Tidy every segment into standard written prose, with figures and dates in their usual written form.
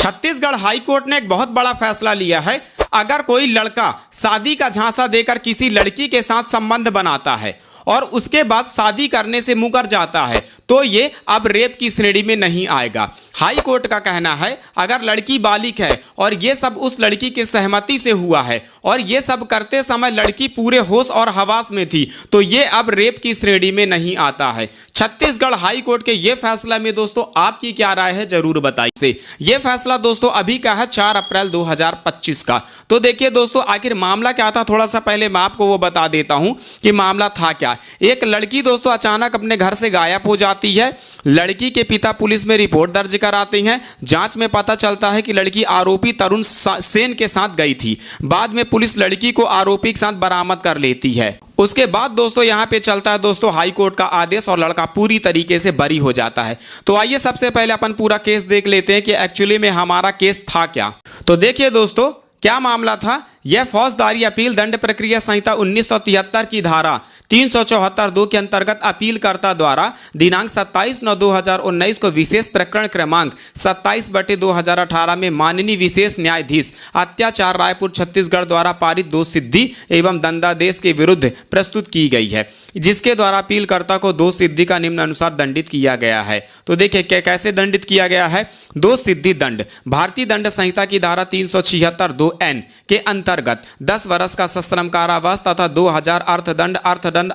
Chhattisgarh high court ने एक बहुत बड़ा फैसला लिया है। अगर कोई लड़का शादी का झांसा देकर किसी लड़की के साथ संबंध बनाता है और उसके बाद शादी करने से मुकर जाता है तो ये अब रेप की श्रेणी में नहीं आएगा। हाई कोर्ट का कहना है अगर लड़की बालिग है और ये सब उस लड़की की सहमति से हुआ है और ये सब करते समय लड़की पूरे होश और हवास में थी तो ये अब रेप की श्रेणी में नहीं आता है। छत्तीसगढ़ हाई कोर्ट के ये फैसला में दोस्तों आपकी क्या राय है जरूर बताइए। ये फैसला दोस्तों अभी का है 4 अप्रैल 2025 का। तो देखिए दोस्तों आखिर मामला क्या था, थोड़ा सा पहले मैं आपको वो बता देता हूं कि मामला था क्या। एक लड़की दोस्तों अचानक अपने घर से गायब हो जाती है। लड़की के पिता पुलिस में रिपोर्ट दर्ज कराते हैं। जांच में पता चलता है कि लड़की आरोपी तरुण सेन के साथ गई थी। बाद में पुलिस लड़की को आरोपी के साथ बरामद कर लेती है। उसके बाद दोस्तों यहाँ पे चलता है दोस्तों हाई कोर्ट का आदेश और लड़का पूरी तरीके से बरी हो जाता है। तो आइए सबसे पहले अपन पूरा केस देख लेते हैं कि एक्चुअली में हमारा केस था क्या। तो देखिए दोस्तों क्या मामला था। यह फौजदारी अपील दंड प्रक्रिया संहिता 1973 की धारा 374(2) के अंतर्गत अपीलकर्ता द्वारा दिनांक 27/9/2019 को विशेष प्रकरण क्रमांक 27/2018 में माननीय विशेष न्यायाधीश अत्याचार रायपुर छत्तीसगढ़ द्वारा पारित 2 सिद्धि एवं दंडादेश के विरुद्ध प्रस्तुत की गई है, जिसके द्वारा अपीलकर्ता को 2 सिद्धि का निम्नानुसार दंडित किया गया है। तो देखिए कैसे दंडित किया गया है। 2 सिद्धि दंड भारतीय दंड संहिता की धारा 376(2)(n) के अंतर्गत 10 वर्ष का सश्रम कारावास तथा 2000 अर्थदंड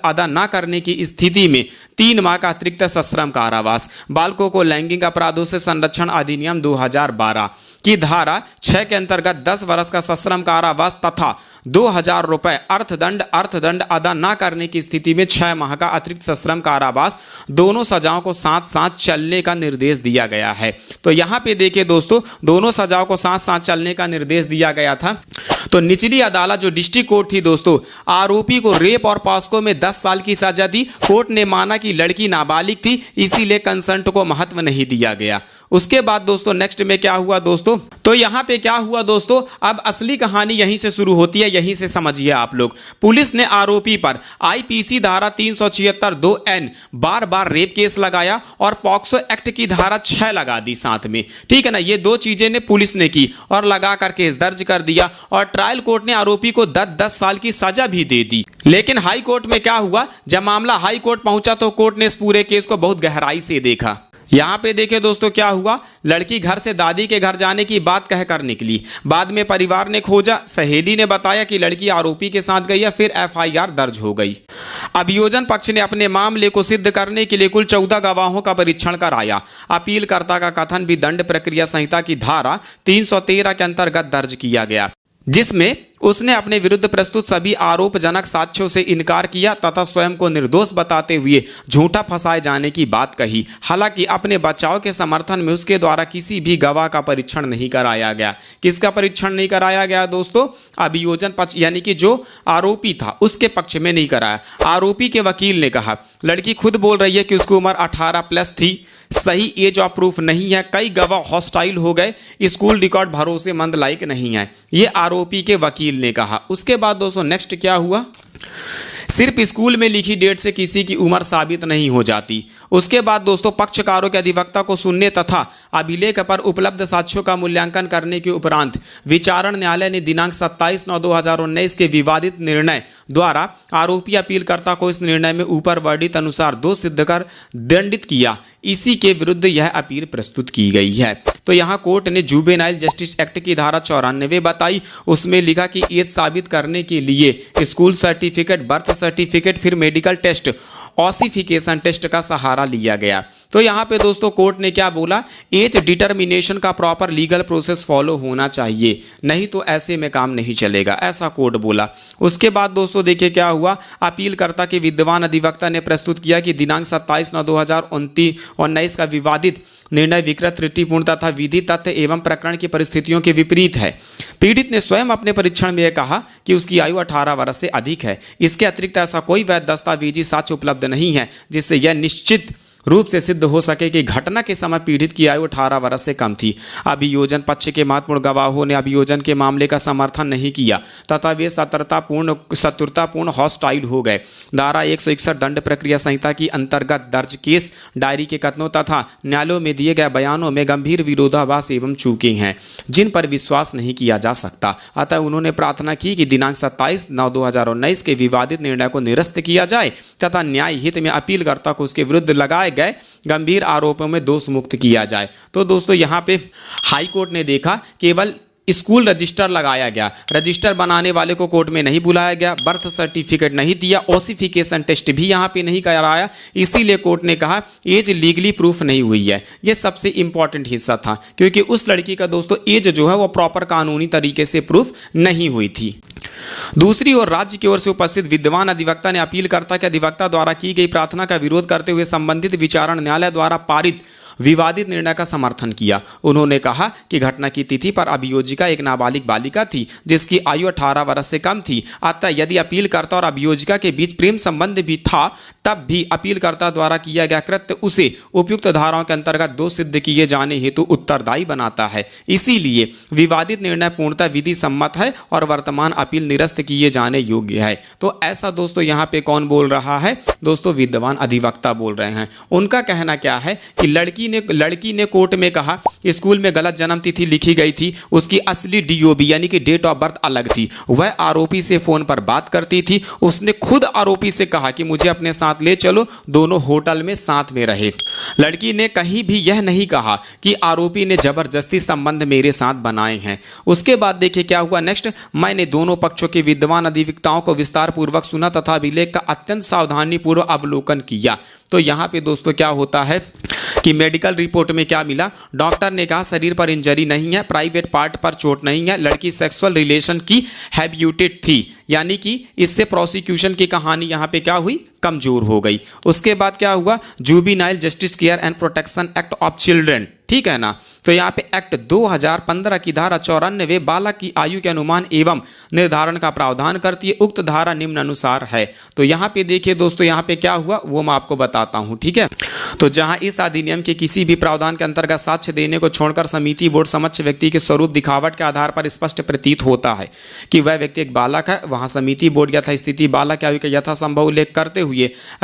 अदा न करने की स्थिति में 3 माह का अतिरिक्त सश्रम कारावास। बालकों को लैंगिक अपराधों से संरक्षण अधिनियम 2012 की धारा 6 के अंतर्गत 10 वर्ष का सश्रम कारावास तथा 2000 रुपए अर्थदंड अदा न करने की स्थिति में 6 माह का अतिरिक्त सश्रम कारावास, दोनों सजाओं को साथ साथ चलने का निर्देश दिया गया है। तो यहाँ पे देखिए दोस्तों दोनों सजाओं को साथ साथ चलने का निर्देश दिया गया था। तो निचली अदालत जो डिस्ट्रिक्ट कोर्ट थी दोस्तों आरोपी को रेप और पॉस्को में 10 साल की सजा दी। कोर्ट ने माना कि लड़की नाबालिग थी इसीलिए कंसेंट को महत्व नहीं दिया गया। उसके बाद दोस्तों नेक्स्ट में क्या हुआ दोस्तों, तो यहाँ पे क्या हुआ दोस्तों, अब असली कहानी यहीं से शुरू होती है, यहीं से समझिए आप लोग। पुलिस ने आरोपी पर आईपीसी धारा 376(2)(n) बार बार रेप केस लगाया और पॉक्सो एक्ट की धारा 6 लगा दी साथ में। ठीक है ना, ये 2 चीजें ने पुलिस ने की और लगाकर केस दर्ज कर दिया और ट्रायल कोर्ट ने आरोपी को 10 साल की सजा भी दे दी। लेकिन हाई कोर्ट में क्या हुआ, जब मामला हाई कोर्ट पहुंचा तो कोर्ट ने इस पूरे केस को बहुत गहराई से देखा। यहाँ पे देखिए दोस्तों क्या हुआ, लड़की घर से दादी के घर जाने की बात कहकर निकली। बाद में परिवार ने खोजा, सहेली ने बताया कि लड़की आरोपी के साथ गई है, फिर एफआईआर दर्ज हो गई। अभियोजन पक्ष ने अपने मामले को सिद्ध करने के लिए कुल 14 गवाहों का परीक्षण कराया। अपीलकर्ता का कथन भी दंड प्रक्रिया संहिता की धारा 313 के अंतर्गत दर्ज किया गया, जिसमें उसने अपने विरुद्ध प्रस्तुत सभी आरोपजनक साक्ष्यों से इनकार किया तथा स्वयं को निर्दोष बताते हुए झूठा फंसाए जाने की बात कही। हालांकि अपने बचाव के समर्थन में उसके द्वारा किसी भी गवाह का परीक्षण नहीं कराया गया। किसका परीक्षण नहीं कराया गया दोस्तों, अभियोजन पक्ष यानी कि जो आरोपी था उसके पक्ष में नहीं कराया। आरोपी के वकील ने कहा लड़की खुद बोल रही है कि उसकी उम्र 18+ थी, सही एज ऑफ प्रूफ नहीं है, कई गवाह हॉस्टाइल हो गए, स्कूल रिकॉर्ड भरोसेमंद लायक नहीं है, ये आरोपी के वकील ने कहा। उसके बाद दोस्तों नेक्स्ट क्या हुआ, सिर्फ स्कूल में लिखी डेट से किसी की उम्र साबित नहीं हो जाती। उसके बाद दोस्तों पक्षकारों के अधिवक्ता को सुनने तथा अभिलेख पर उपलब्ध साक्ष्यों का मूल्यांकन करने के उपरांत विचारण न्यायालय ने दिनांक 27/9/2019 के विवादित निर्णय द्वारा आरोपी अपीलकर्ता को इस निर्णय में ऊपर वर्णित अनुसार दोष सिद्ध कर दंडित किया। इसी के विरुद्ध यह अपील प्रस्तुत की गई है। तो यहाँ कोर्ट ने जुवेनाइल जस्टिस एक्ट की धारा 94 बताई, उसमें लिखा कि एज साबित करने के लिए स्कूल सर्टिफिकेट, बर्थ सर्टिफिकेट, फिर मेडिकल टेस्ट, ऑसिफिकेशन टेस्ट का सहारा लिया गया। तो यहाँ पे दोस्तों कोर्ट ने क्या बोला, एज डिटर्मिनेशन का प्रॉपर लीगल प्रोसेस फॉलो होना चाहिए, नहीं तो ऐसे में काम नहीं चलेगा, ऐसा कोर्ट बोला। उसके बाद दोस्तों देखिए क्या हुआ, अपीलकर्ता के विद्वान अधिवक्ता ने प्रस्तुत किया कि दिनांक 27/9/2019 का विवादित निर्णय विकृत, त्रुटिपूर्ण तथा विधि, तथ्य एवं प्रकरण की परिस्थितियों के विपरीत है। पीड़ित ने स्वयं अपने परीक्षण में यह कहा कि उसकी आयु 18 वर्ष से अधिक है। इसके अतिरिक्त ऐसा कोई वैध दस्तावेजी साक्ष्य उपलब्ध नहीं है जिससे यह निश्चित रूप से सिद्ध हो सके कि घटना के समय पीड़ित की आयु 18 वर्ष से कम थी। अभियोजन पक्ष के महत्वपूर्ण गवाहों ने अभियोजन के मामले का समर्थन नहीं किया तथा वे शत्रुतापूर्ण हॉस्टाइल हो गए। धारा 161 दंड प्रक्रिया संहिता की अंतर्गत दर्ज केस डायरी के कथनों तथा न्यायालयों में दिए गए बयानों में गंभीर विरोधाभास एवं चूकें हैं जिन पर विश्वास नहीं किया जा सकता। अतः उन्होंने प्रार्थना की कि दिनांक 27/9/2019 के विवादित निर्णय को निरस्त किया जाए तथा न्याय हित में अपीलकर्ता को उसके विरुद्ध लगाए गए गंभीर आरोपों में दोष मुक्त किया जाए। तो दोस्तों यहाँ पे हाई कोर्ट ने देखा केवल स्कूल रजिस्टर लगाया गया, रजिस्टर बनाने वाले को कोर्ट में नहीं बुलाया गया, बर्थ सर्टिफिकेट नहीं दिया, ओसिफिकेशन टेस्ट भी यहाँ पे नहीं कराया, इसीलिए कोर्ट ने कहा एज लीगली प्रूफ नहीं हुई है। ये सबसे इंपॉर्टेंट हिस्सा था क्योंकि उस लड़की का दोस्तों एज जो है वो प्रॉपर कानूनी तरीके से प्रूफ नहीं हुई थी। दूसरी ओर राज्य की ओर से उपस्थित विद्वान अधिवक्ता ने अपीलकर्ता के अधिवक्ता द्वारा की गई प्रार्थना का विरोध करते हुए संबंधित विचारण न्यायालय द्वारा पारित विवादित निर्णय का समर्थन किया। उन्होंने कहा कि घटना की तिथि पर अभियोजिका एक नाबालिग बालिका थी जिसकी आयु 18 वर्ष से कम थी। अतः यदि अपीलकर्ता और अभियोजिका के बीच प्रेम संबंध भी था तब भी अपीलकर्ता द्वारा किया गया कृत्य उसे उपयुक्त धाराओं के अंतर्गत दोष सिद्ध किए जाने हेतु उत्तरदायी बनाता है। इसीलिए विवादित निर्णय पूर्णतः विधि सम्मत है और वर्तमान अपील निरस्त किए जाने योग्य है। तो ऐसा दोस्तों यहाँ पे कौन बोल रहा है? दोस्तों विद्वान अधिवक्ता बोल रहे हैं। उनका कहना क्या है कि लड़की ने कोर्ट में कहा स्कूल में गलत जन्म तिथि लिखी गई थी, उसकी असली डीओबी यानी कि डेट ऑफ बर्थ अलग थी, वह आरोपी से फोन पर बात करती थी, उसने खुद आरोपी से कहा कि मुझे अपने साथ ले चलो, दोनों होटल में साथ में रहे। लड़की ने कहीं भी यह नहीं कहा कि आरोपी ने जबरदस्ती संबंध मेरे साथ बनाए हैं। उसके बाद देखिए क्या हुआ नेक्स्ट। मैंने दोनों पक्षों के विद्वान अधिवक्ताओं को विस्तार पूर्वक सुना तथा अभिलेख का अत्यंत सावधानी पूर्वक अवलोकन किया। तो यहाँ पे दोस्तों क्या होता है कि मेडिकल रिपोर्ट में क्या मिला? डॉक्टर ने कहा शरीर पर इंजरी नहीं है, प्राइवेट पार्ट पर चोट नहीं है, लड़की सेक्सुअल रिलेशन की हैबिटेड थी, यानी कि इससे प्रोसिक्यूशन की कहानी यहाँ पे क्या हुई? कमजोर हो गई। उसके बाद क्या हुआ? Juvenile justice care and protection act of children, ठीक है ना। तो यहाँ पे एक्ट 2015 की धारा 94 बालक की आयु के अनुमान एवं निर्धारण का प्रावधान करती है। उक्त धारा निम्न अनुसार है। तो यहाँ पे देखिए दोस्तों यहाँ पे क्या हुआ वो मैं आपको बताता हूँ, ठीक है। तो जहाँ इस अधिनियम के किसी भी प्रावधान के अंतर्गत साक्ष्य देने को छोड़कर समिति बोर्ड समक्ष व्यक्ति के स्वरूप दिखावट के आधार पर स्पष्ट प्रतीत होता है कि वह व्यक्ति एक बालक है, वहाँ समिति बोर्ड यथास्थिति बालक की आयु का यथासंभव उल्लेख करते हुए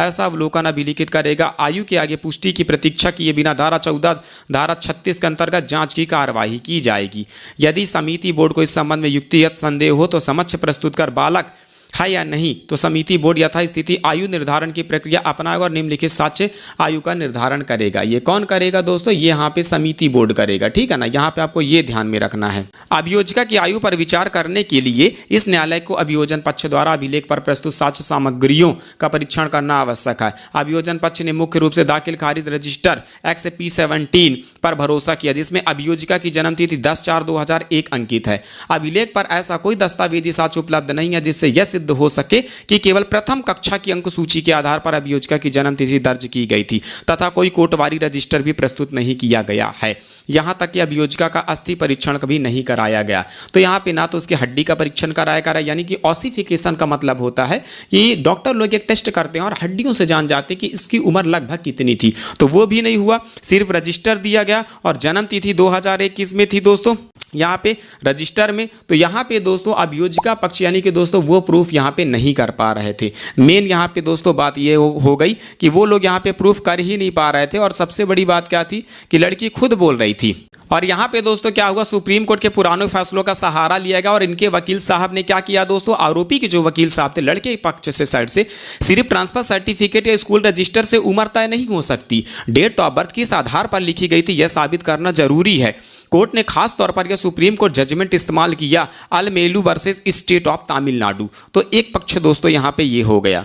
ऐसा अवलोकन अभिलिखित करेगा। आयु के आगे पुष्टि की प्रतीक्षा किए बिना धारा 36 के अंतर्गत जांच की कार्यवाही की जाएगी। यदि समिति बोर्ड को इस संबंध में युक्तिगत संदेह हो तो समक्ष प्रस्तुत कर बालक है या नहीं तो समिति बोर्ड यथास्थिति आयु निर्धारण की प्रक्रिया अपनाएगा और निम्नलिखित साक्ष्य आयु का निर्धारण करेगा। ये कौन करेगा दोस्तों? ये यहाँ पे समिति बोर्ड करेगा, ठीक है ना। यहाँ पे आपको ये ध्यान में रखना है। अभियोजिका की आयु पर विचार करने के लिए इस न्यायालय को अभियोजन पक्ष द्वारा अभिलेख पर प्रस्तुत साक्ष्य सामग्रियों का परीक्षण करना आवश्यक है। अभियोजन पक्ष ने मुख्य रूप से दाखिल खारिज रजिस्टर XP17 पर भरोसा किया जिसमें अभियोजिका की जन्म तिथि 10/4/2001 अंकित है। अभिलेख पर ऐसा कोई दस्तावेजी साक्ष्य उपलब्ध नहीं है जिससे यह सिद्ध हो सके कि केवल प्रथम कक्षा की अंक सूची के आधार पर अभियोजिका की जन्म तिथि दर्ज की गई थी तथा कोई कोटवारी रजिस्टर भी प्रस्तुत नहीं किया गया है। यहां तक कि अभियोजिका का अस्थि परीक्षण कभी नहीं कराया गया। तो यहां पे ना तो उसकी हड्डी का परीक्षण कराया यानी कि ऑसिफिकेशन का मतलब होता है कि डॉक्टर लोग एक टेस्ट करते हैं और हड्डियों से जान जाते हैं कि इसकी उम्र लगभग कितनी थी, तो वो भी नहीं हुआ। सिर्फ रजिस्टर दिया गया और जन्म तिथि 2021 में थी दोस्तों यहाँ पे रजिस्टर में। तो यहाँ पे दोस्तों अभियोजिका पक्ष यानी कि दोस्तों वो प्रूफ यहाँ पे नहीं कर पा रहे थे। मेन यहाँ पे दोस्तों बात ये हो गई कि वो लोग यहाँ पे प्रूफ कर ही नहीं पा रहे थे। और सबसे बड़ी बात क्या थी कि लड़की खुद बोल रही थी। और यहाँ पे दोस्तों क्या हुआ, सुप्रीम कोर्ट के पुराने फैसलों का सहारा लिया गया और इनके वकील साहब ने क्या किया दोस्तों, आरोपी के जो वकील साहब थे लड़के पक्ष से साइड से सिर्फ ट्रांसफर सर्टिफिकेट या स्कूल रजिस्टर से उम्र तय नहीं हो सकती, डेट ऑफ बर्थ किस आधार पर लिखी गई थी यह साबित करना जरूरी है। कोर्ट ने खास तौर पर यह सुप्रीम कोर्ट जजमेंट इस्तेमाल किया अलमेलू वर्सेस स्टेट ऑफ तमिलनाडु। तो एक पक्ष दोस्तों यहाँ पे ये हो गया।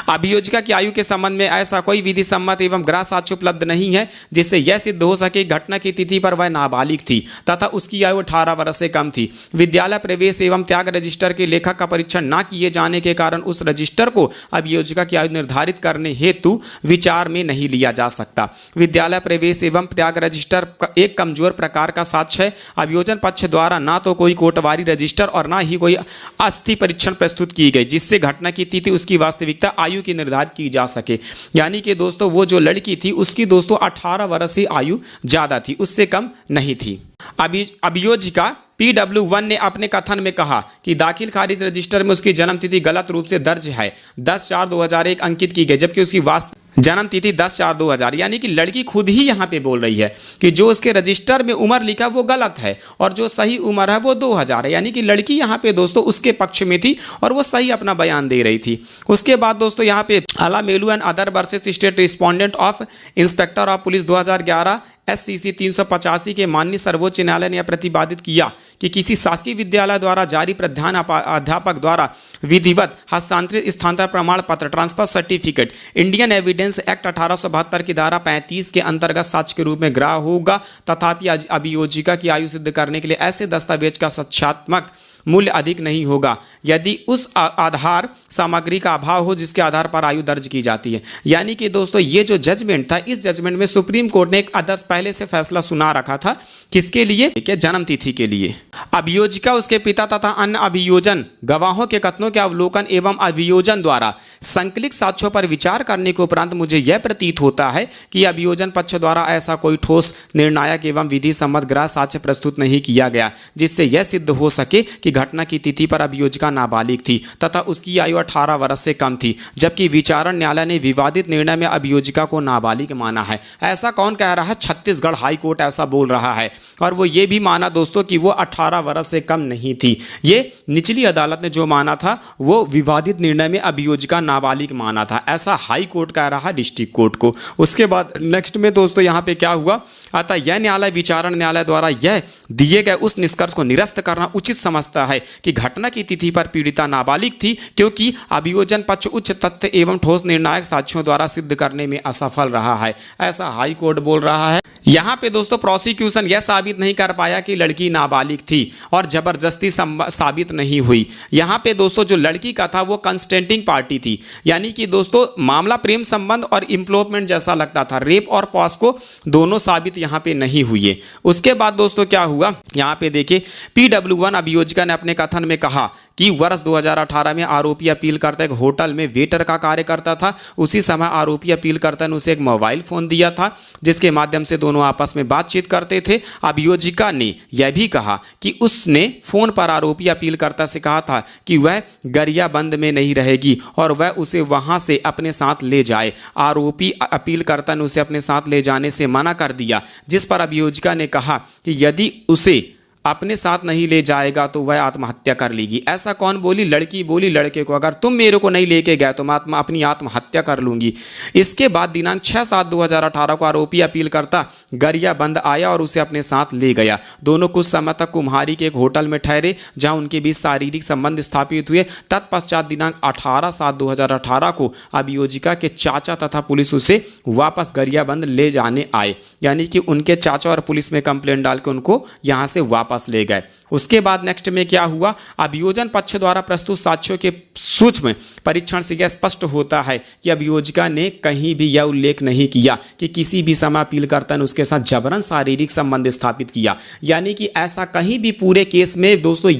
अभियोजिका की आयु के संबंध में ऐसा कोई विधि सम्मत एवं ग्राह्य साक्ष्य उपलब्ध नहीं है जिससे यह सिद्ध हो सके घटना की तिथि पर वह नाबालिग थी तथा उसकी आयु 18 वर्ष से कम थी। विद्यालय प्रवेश एवं त्याग रजिस्टर के लेखक का परीक्षण न किए जाने के कारण उस रजिस्टर को अभियोजिका की आयु निर्धारित करने हेतु विचार में नहीं लिया जा सकता। विद्यालय प्रवेश एवं त्याग रजिस्टर एक कमजोर प्रकार का साक्ष्य है। अभियोजन पक्ष द्वारा ना तो कोई कोटवारी रजिस्टर और ना ही कोई अस्थि परीक्षण प्रस्तुत की गई जिससे घटना की तिथि उसकी वास्तविक वास्तविकता आयु की निर्धारित की जा सके। यानी कि दोस्तों वो जो लड़की थी उसकी दोस्तों 18 वर्ष से आयु ज़्यादा थी, उससे कम नहीं थी। अभियोजिका PW1 ने अपने कथन में कहा कि दाखिल खारिज रजिस्टर में उसकी जन्म तिथि गलत रूप से दर्ज है, 10/4/2001 अंकित की गई, जबकि उसकी जन्म तिथि 10/4/2000। यानी कि लड़की खुद ही यहाँ पे बोल रही है कि जो उसके रजिस्टर में उम्र लिखा वो गलत है और जो सही उम्र है वो 2000 है। यानी कि लड़की यहाँ पे दोस्तों उसके पक्ष में थी और वो सही अपना बयान दे रही थी। उसके बाद दोस्तों यहाँ पे Alamelu and other versus state respondent of inspector of police 2011 SCC 385 के माननीय सर्वोच्च न्यायालय ने प्रतिपादित किया कि किसी शासकीय विद्यालय द्वारा जारी प्रधान अध्यापक द्वारा विधिवत हस्तांतरित स्थानांतरण प्रमाण पत्र transfer certificate Indian evidence act 1872 की धारा 35 के अंतर्गत साक्ष्य के रूप में ग्राह्य होगा। तथापि अभियोजिका की आयु सिद्ध करने के लिए ऐसे दस्तावेज का साक्ष्यात्मक मूल्य अधिक नहीं होगा यदि उस आधार सामग्री का अभाव हो जिसके आधार पर आयु दर्ज की जाती है। यानी कि दोस्तों ये जो जजमेंट था, इस जजमेंट में सुप्रीम कोर्ट ने एक आदर्श पहले से फैसला सुना रखा था। किसके लिए? कि जन्म तिथि के लिए। अभियोजिका, उसके पिता तथा अन्य अभियोजन गवाहों के कथनों के अवलोकन एवं अभियोजन द्वारा संकलित साक्ष्यों पर विचार करने के उपरांत मुझे यह प्रतीत होता है कि अभियोजन पक्ष द्वारा ऐसा कोई ठोस निर्णायक एवं विधि सम्मत ग्राह्य साक्ष्य प्रस्तुत नहीं किया गया जिससे यह सिद्ध हो सके कि घटना की तिथि पर अभियोजिका नाबालिग थी तथा उसकी आयु 18 वर्ष से कम थी, जबकि विचारण न्यायालय ने विवादित निर्णय में अभियोजिका को नाबालिग माना है। ऐसा कौन कह रहा है? छत्तीसगढ़ हाई कोर्ट ऐसा बोल रहा है और वो ये भी माना दोस्तों कि वो 18 वर्ष से कम नहीं थी। ये निचली अदालत ने जो माना था वो विवादित निर्णय में अभियोजिका नाबालिग माना था, ऐसा हाई कोर्ट कह रहा है डिस्ट्रिक्ट कोर्ट को। उसके बाद नेक्स्ट में दोस्तों यहाँ पे क्या हुआ? अतः यह न्यायालय विचारण न्यायालय द्वारा यह दिए गए उस निष्कर्ष को निरस्त करना उचित समझता है कि घटना की तिथि पर पीड़िता नाबालिग थी क्योंकि अभियोजन पक्ष उच्च तथ्य एवं ठोस निर्णायक साक्ष्यों द्वारा सिद्ध करने में असफल रहा है, ऐसा हाई कोर्ट बोल रहा है। यहाँ पे दोस्तों प्रोसिक्यूशन यह साबित नहीं कर पाया कि लड़की नाबालिग थी और जबरदस्ती साबित नहीं हुई। यहाँ पे दोस्तों जो लड़की का था वो कंस्टेंटिंग पार्टी थी, यानी कि दोस्तों मामला प्रेम संबंध और इम्प्लॉयमेंट जैसा लगता था। रेप और पॉस्को दोनों साबित यहाँ पे नहीं हुए। उसके बाद दोस्तों क्या हुआ? यहाँ पे देखिए PW1 अभियोजिका ने अपने कथन में कहा कि वर्ष 2018 में आरोपी अपील करता एक होटल में वेटर का कार्य करता था। उसी समय आरोपी अपील करता ने उसे एक मोबाइल फोन दिया था जिसके माध्यम से दोनों आपस में बातचीत करते थे। अभियोजिका ने यह भी कहा कि उसने फोन पर आरोपी अपील करता से कहा था कि वह गरियाबंद में नहीं रहेगी और वह उसे वहां से अपने साथ ले जाए। आरोपी अपील करता ने उसे अपने साथ ले जाने से मना कर दिया, जिस पर अभियोजिका ने कहा कि यदि उसे अपने साथ नहीं ले जाएगा तो वह आत्महत्या कर लेगी। ऐसा कौन बोली? लड़की बोली लड़के को, अगर तुम मेरे को नहीं लेके गए तो मैं अपनी आत्महत्या कर लूंगी। इसके बाद दिनांक 6/7/2018 को आरोपी अपील करता गरियाबंद आया और उसे अपने साथ ले गया। दोनों कुछ समय तक कुम्हारी के एक होटल में ठहरे जहां उनके बीच शारीरिक संबंध स्थापित हुए। तत्पश्चात दिनांक 18/7/2018 को अभियोजिका के चाचा तथा पुलिस उसे वापस गरियाबंद ले जाने आए, यानी कि उनके चाचा और पुलिस में कंप्लेंट डाल के उनको यहाँ से वापस ले गए। उसके बाद नेक्स्ट में क्या हुआ? अभियोजन पक्ष द्वारा प्रस्तुत साक्ष्यों के सूक्ष्म परीक्षण से यह स्पष्ट होता है कि अभियोजिका ने कहीं भी यह उल्लेख नहीं किया कि किसी भी समय अपीलकर्ता ने उसके साथ जबरन शारीरिक संबंध स्थापित किया। यानी कि ऐसा कहीं भी पूरे केस में दोस्तों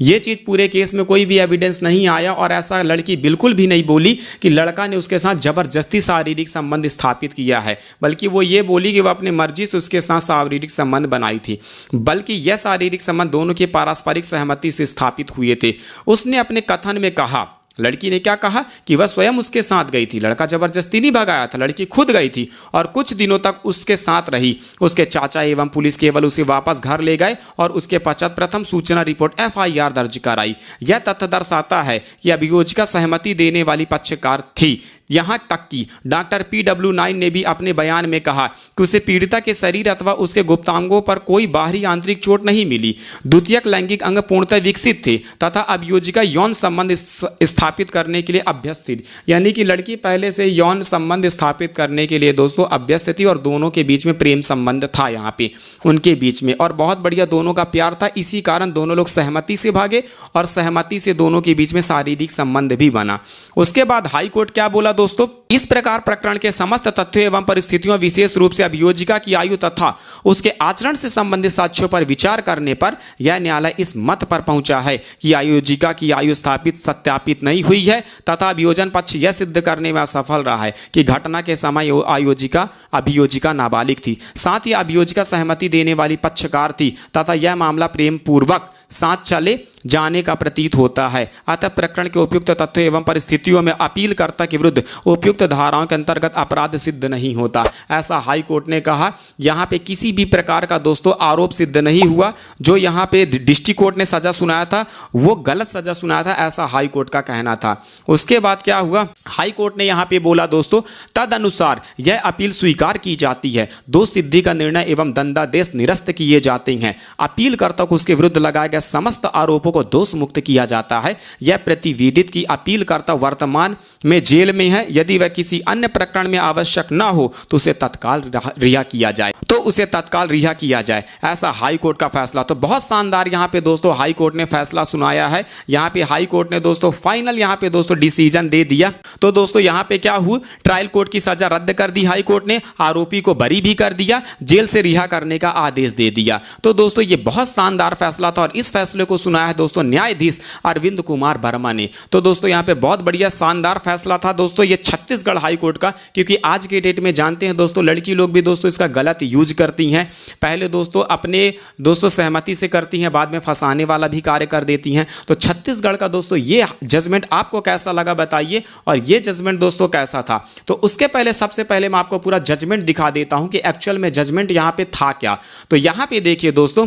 ये चीज़ पूरे केस में कोई भी एविडेंस नहीं आया और ऐसा लड़की बिल्कुल भी नहीं बोली कि लड़का ने उसके साथ जबरदस्ती शारीरिक संबंध स्थापित किया है, बल्कि वो ये बोली कि वह अपनी मर्जी से उसके साथ शारीरिक संबंध बनाई थी, बल्कि यह शारीरिक संबंध दोनों की पारस्परिक सहमति से स्थापित हुए थे। उसने अपने कथन में कहा, लड़की ने क्या कहा कि वह स्वयं उसके साथ गई थी, लड़का जबरदस्ती नहीं भगाया था, लड़की खुद गई थी और कुछ दिनों तक उसके साथ रही। उसके चाचा एवं पुलिस केवल उसे वापस घर ले गए और उसके पश्चात प्रथम सूचना रिपोर्ट FIR दर्ज कराई। यह तथ्य दर्शाता है कि अभियोजिका सहमति देने वाली पक्षकार थी। यहाँ तक कि डॉक्टर PW9 ने भी अपने बयान में कहा कि उसे पीड़िता के शरीर अथवा उसके गुप्तांगों पर कोई बाहरी आंतरिक चोट नहीं मिली। द्वितीयक लैंगिक अंग पूर्णतः विकसित थे तथा अभियोजिका यौन संबंध स्थापित करने के लिए अभ्यस्त थी। यानी कि लड़की पहले से यौन संबंध स्थापित करने के लिए दोस्तों अभ्यस्त थी और दोनों के बीच में प्रेम संबंध था यहाँ पे उनके बीच में, और बहुत बढ़िया दोनों का प्यार था। इसी कारण दोनों लोग सहमति से भागे और सहमति से दोनों के बीच में शारीरिक संबंध भी बना। उसके बाद हाई कोर्ट क्या बोला दोस्तों, इस प्रकार प्रकरण के समस्त तथ्यों एवं परिस्थितियों, विशेष रूप से अभियोजिका की आयु तथा उसके आचरण से संबंधित साक्ष्यों पर विचार करने पर यह न्यायालय इस मत पर पहुंचा है कि आयोजिका की आयु स्थापित सत्यापित नहीं हुई है तथा अभियोजन पक्ष यह सिद्ध करने में असफल रहा है कि घटना के समय अभियोजिका नाबालिग थी। साथ ही अभियोजिका सहमति देने वाली पक्षकार थी तथा यह मामला प्रेम पूर्वक साथ चले जाने का प्रतीत होता है। अतः प्रकरण के उपयुक्त तथ्यों एवं परिस्थितियों में अपीलकर्ता के विरुद्ध उपयुक्त धाराओं के अंतर्गत अपराध सिद्ध नहीं होता, ऐसा हाई कोर्ट ने कहा। यहाँ पे किसी भी प्रकार का दोस्तों आरोप सिद्ध नहीं हुआ। जो यहाँ पे डिस्ट्रिक्ट कोर्ट ने सजा सुनाया था वो गलत सजा सुनाया था, ऐसा हाई कोर्ट का कहना था। उसके बाद क्या हुआ, हाई कोर्ट ने यहाँ पे बोला दोस्तों, तद अनुसार यह अपील स्वीकार की जाती है, दोष सिद्धि का निर्णय एवं दंडादेश निरस्त किए जाते हैं। अपीलकर्ता को उसके विरुद्ध लगाए गए समस्त आरोपों को दोष मुक्त किया जाता है। यह प्रतिवेदित की अपीलकर्ता वर्तमान में जेल में है, यदि वह किसी अन्य प्रकरण में आवश्यक ना हो तो उसे तत्काल रिहा किया जाए, ऐसा हाई कोर्ट का फैसला। तो बहुत शानदार यहाँ पे दोस्तों हाई कोर्ट ने फैसला सुनाया है। यहाँ पे हाई कोर्ट ने दोस्तों फाइनल यहाँ पे दोस्तों डिसीजन दे दिया। तो दोस्तों यहाँ पे क्या हुआ, ट्रायल कोर्ट की सजा रद्द कर दी हाई कोर्ट ने, आरोपी को बरी भी कर दिया, जेल से रिहा करने का आदेश दे दिया। तो दोस्तों ये बहुत शानदार फैसला था और इस फैसले को सुनाया है दोस्तों न्यायाधीश अरविंद कुमार वर्मा ने। तो दोस्तों यहाँ पे बहुत बढ़िया शानदार फैसला था दोस्तों ये छत्तीसगढ़ हाई कोर्ट का, क्योंकि आज के डेट में जानते हैं दोस्तों लड़की लोग भी दोस्तों इसका गलत यूज करती हैं। पहले दोस्तों अपने दोस्तों सहमति से करती हैं, बाद में फंसाने वाला भी कार्य कर देती हैं। तो छत्तीसगढ़ का दोस्तों ये जजमेंट आपको कैसा लगा बताइए, और ये जजमेंट दोस्तों कैसा था। तो उसके पहले सबसे पहले मैं आपको पूरा जजमेंट दिखा देता हूं कि एक्चुअल में जजमेंट यहां पे था क्या। तो यहां पे देखिए दोस्तों,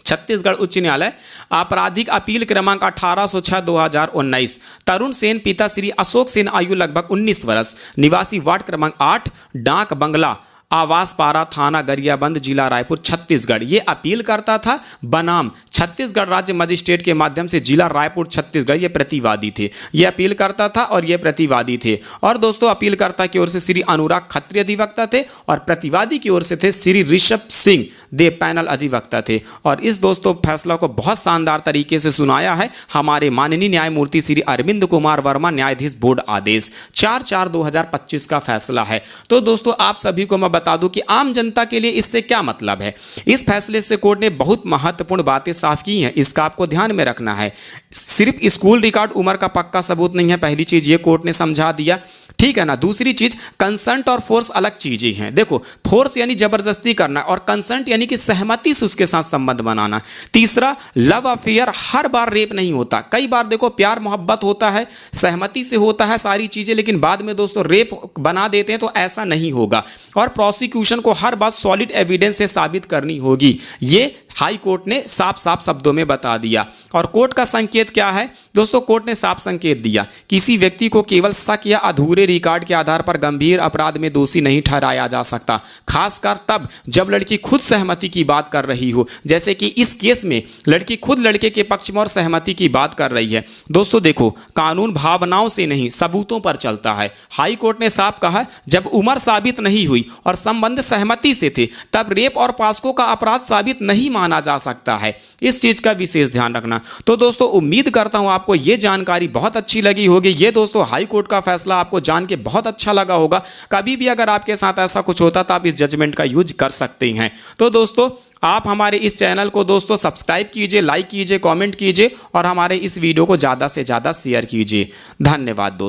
छत्तीसगढ़ उच्च न्यायालय आपराधिक अपील क्रमांक 1806/2019, तरुण सेन पिता श्री अशोक सेन, आयु लगभग 19 वर्ष, निवासी वार्ड क्रमांक 8, डाक बंगला, आवास पारा, थाना गरियाबंद, जिला रायपुर, छत्तीसगढ़। ये अपील करता था बनाम छत्तीसगढ़ राज्य मजिस्ट्रेट के माध्यम से जिला रायपुर, छत्तीसगढ़। ये प्रतिवादी थे, ये अपील करता था और ये प्रतिवादी थे। और दोस्तों अपीलकर्ता की ओर से श्री अनुराग खत्री अधिवक्ता थे और प्रतिवादी की ओर से थे श्री ऋषभ सिंह देव पैनल अधिवक्ता थे। और इस दोस्तों फैसला को बहुत शानदार तरीके से सुनाया है हमारे माननीय न्यायमूर्ति श्री अरविंद कुमार वर्मा, न्यायाधीश बोर्ड आदेश 4/4/2025 का फैसला है। तो दोस्तों आप सभी को मैं बता दूं कि आम जनता के लिए इससे क्या मतलब है। इस फैसले से कोर्ट ने बहुत महत्वपूर्ण बातें साफ की हैं, इसका आपको ध्यान में रखना है। सिर्फ स्कूल रिकॉर्ड उम्र का पक्का सबूत नहीं है, पहली चीज ये कोर्ट ने समझा दिया, ठीक है ना। दूसरी चीज कंसेंट और फोर्स अलग चीजें हैं। देखो फोर्स यानी जबरदस्ती करना और कंसेंट यानी कि सहमति से उसके साथ संबंध बनाना। तीसरा लव अफेयर हर बार रेप नहीं होता, कई बार देखो प्यार मोहब्बत होता है, सहमति से होता है सारी चीजें, लेकिन बाद में दोस्तों रेप बना देते हैं, तो ऐसा नहीं होगा। और प्रोसिक्यूशन को हर बात सॉलिड एविडेंस से साबित करनी होगी, ये हाई कोर्ट ने साफ साफ शब्दों में बता दिया। और कोर्ट का संकेत क्या है दोस्तों, कोर्ट ने साफ संकेत दिया, किसी व्यक्ति को केवल शक या अधूरे रिकॉर्ड के आधार पर गंभीर अपराध में दोषी नहीं ठहराया जा सकता, खासकर तब जब लड़की खुद सहमति की बात कर रही हो, जैसे कि इस केस में लड़की खुद लड़के के पक्ष में और सहमति की बात कर रही है। दोस्तों देखो कानून भावनाओं से नहीं सबूतों पर चलता है। हाई कोर्ट ने साफ कहा जब उम्र साबित नहीं हुई और संबंध सहमति से थे तब रेप और पास्को का अपराध साबित नहीं माना जा सकता है, इस चीज का विशेष ध्यान रखना। तो दोस्तों उम्मीद करता हूं आपको यह जानकारी बहुत अच्छी लगी होगी। ये दोस्तों हाई कोर्ट का फैसला आपको जान के बहुत अच्छा लगा होगा। कभी भी अगर आपके साथ ऐसा कुछ होता तो आप इस जजमेंट का यूज कर सकते हैं। तो दोस्तों आप हमारे इस चैनल को दोस्तों सब्सक्राइब कीजिए, लाइक कीजिए, कमेंट कीजिए और हमारे इस वीडियो को ज़्यादा से ज़्यादा शेयर कीजिए। धन्यवाद दोस्तों।